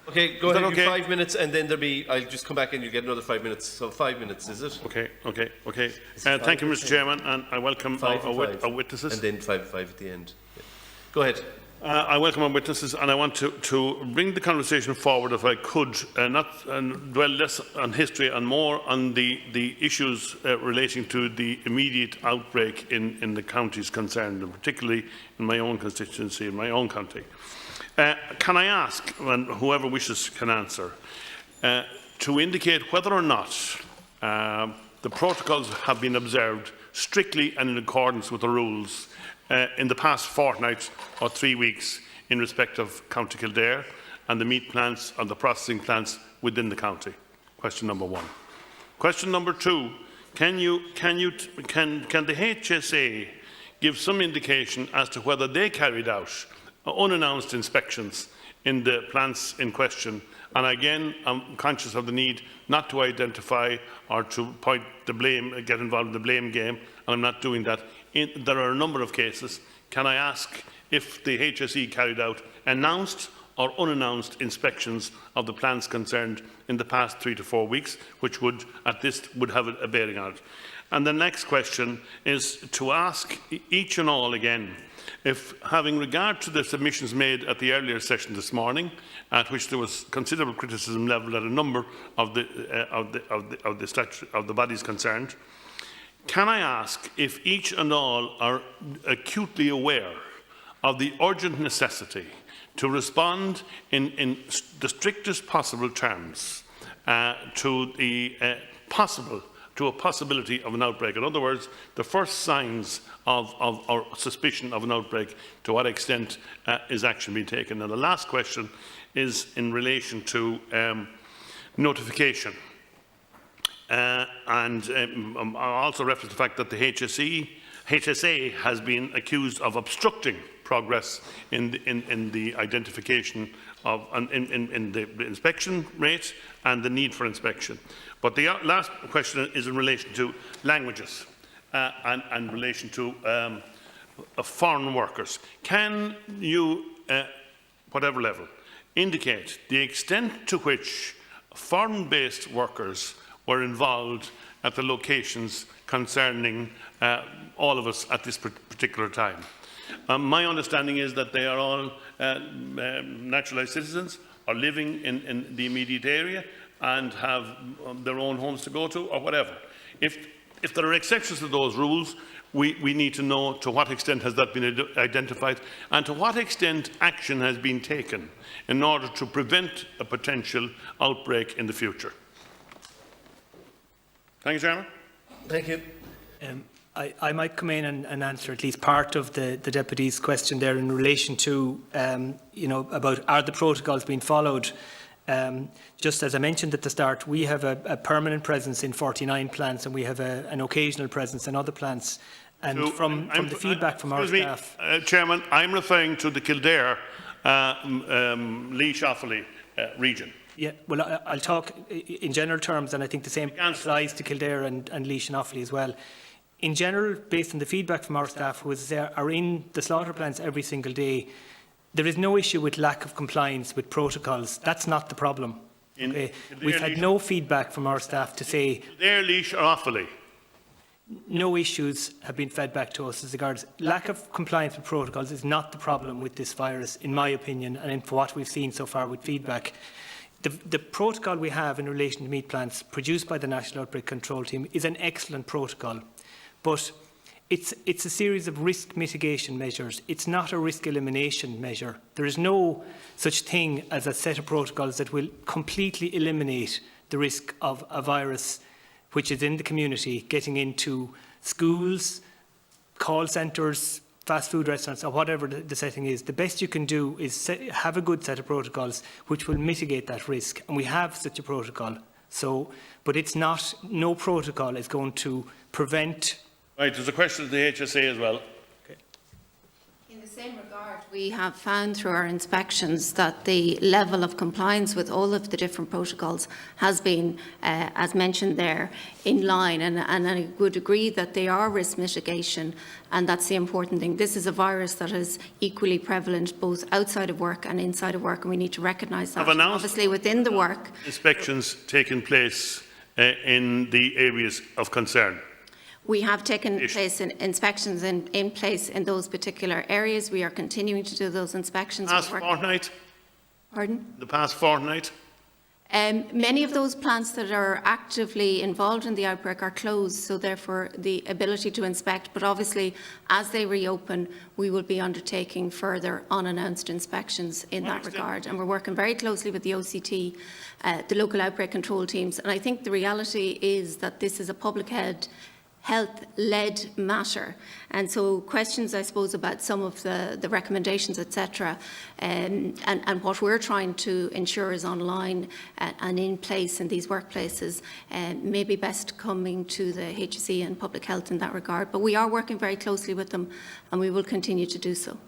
Okay, go ahead. Okay? 5 minutes, and then there'll be. I'll just come back and you get another 5 minutes. So 5 minutes, is it? Okay. Thank you, Mr. Chairman, and I welcome our witnesses. And then 5 at the end. Yeah. Go ahead. I welcome our witnesses, and I want to bring the conversation forward, if I could, not dwell less on history and more on the issues relating to the immediate outbreak in the counties concerned, and particularly in my own constituency, in my own county. Can I ask, and whoever wishes can answer, to indicate whether or not the protocols have been observed strictly and in accordance with the rules in the past fortnight or 3 weeks in respect of County Kildare and the meat plants and the processing plants within the county? Question number one. Question number two, can the HSA give some indication as to whether they carried out unannounced inspections in the plants in question? And again, I'm conscious of the need not to identify or to point the blame, get involved in the blame game, and I'm not doing that. There are a number of cases. Can I ask if the HSE carried out announced or unannounced inspections of the plants concerned in the past 3 to 4 weeks, which would have a bearing on it? And the next question is to ask each and all again, if, having regard to the submissions made at the earlier session this morning, at which there was considerable criticism levelled at a number of the bodies concerned, can I ask if each and all are acutely aware of the urgent necessity to respond in the strictest possible terms to a possibility of an outbreak? In other words, the first signs of or suspicion of an outbreak, to what extent is action being taken? And the last question is in relation to notification. I also reference the fact that the HSA has been accused of obstructing progress in the identification of in the inspection rate and the need for inspection. But the last question is in relation to languages and in relation to foreign workers. Can you, whatever level, indicate the extent to which foreign-based workers were involved at the locations concerning all of us at this particular time? My understanding is that they are all naturalised citizens, are living in the immediate area and have their own homes to go to, or whatever. If there are exceptions to those rules, we need to know to what extent has that been identified and to what extent action has been taken in order to prevent a potential outbreak in the future. Thank you, Chairman. Thank you. I might come in and answer at least part of the Deputy's question there in relation to, about are the protocols being followed. Just as I mentioned at the start, we have a permanent presence in 49 plants and we have an occasional presence in other plants. And so from the feedback from our staff... Chairman, I'm referring to the Kildare Laois Offaly region. Yeah, well, I'll talk in general terms, and I think the same applies to Kildare and Laois and Offaly as well. In general, based on the feedback from our staff who are in the slaughter plants every single day, there is no issue with lack of compliance with protocols. That's not the problem. Okay? We've had no feedback from our staff to say... Kildare, Laois or Offaly? No issues have been fed back to us as regards. Lack of compliance with protocols is not the problem with this virus, in my opinion, and for what we've seen so far with feedback. The protocol we have in relation to meat plants produced by the National Outbreak Control Team is an excellent protocol, but it's a series of risk mitigation measures. It's not a risk elimination measure. There is no such thing as a set of protocols that will completely eliminate the risk of a virus which is in the community getting into schools, call centres, fast food restaurants, or whatever the setting is. The best you can do is have a good set of protocols which will mitigate that risk, and we have such a protocol. So, but it's not, no protocol is going to prevent... Right, there's a question to the HSA as well. In the same regard, we have found through our inspections that the level of compliance with all of the different protocols has been, as mentioned there, in line. And I would agree that they are risk mitigation, and that's the important thing. This is a virus that is equally prevalent both outside of work and inside of work, and we need to recognise that. Obviously, within the work. Inspections taking place in the areas of concern. We have taken place in inspections in place in those particular areas. We are continuing to do those inspections. Past fortnight? Pardon? The past fortnight? Many of those plants that are actively involved in the outbreak are closed, so therefore the ability to inspect, but obviously as they reopen, we will be undertaking further unannounced inspections in that regard. And we're working very closely with the OCT, the local outbreak control teams. And I think the reality is that this is a public health-led matter, and so questions, I suppose, about some of the recommendations, etc., and what we're trying to ensure is online and in place in these workplaces, may be best coming to the HSE and public health in that regard. But we are working very closely with them, and we will continue to do so.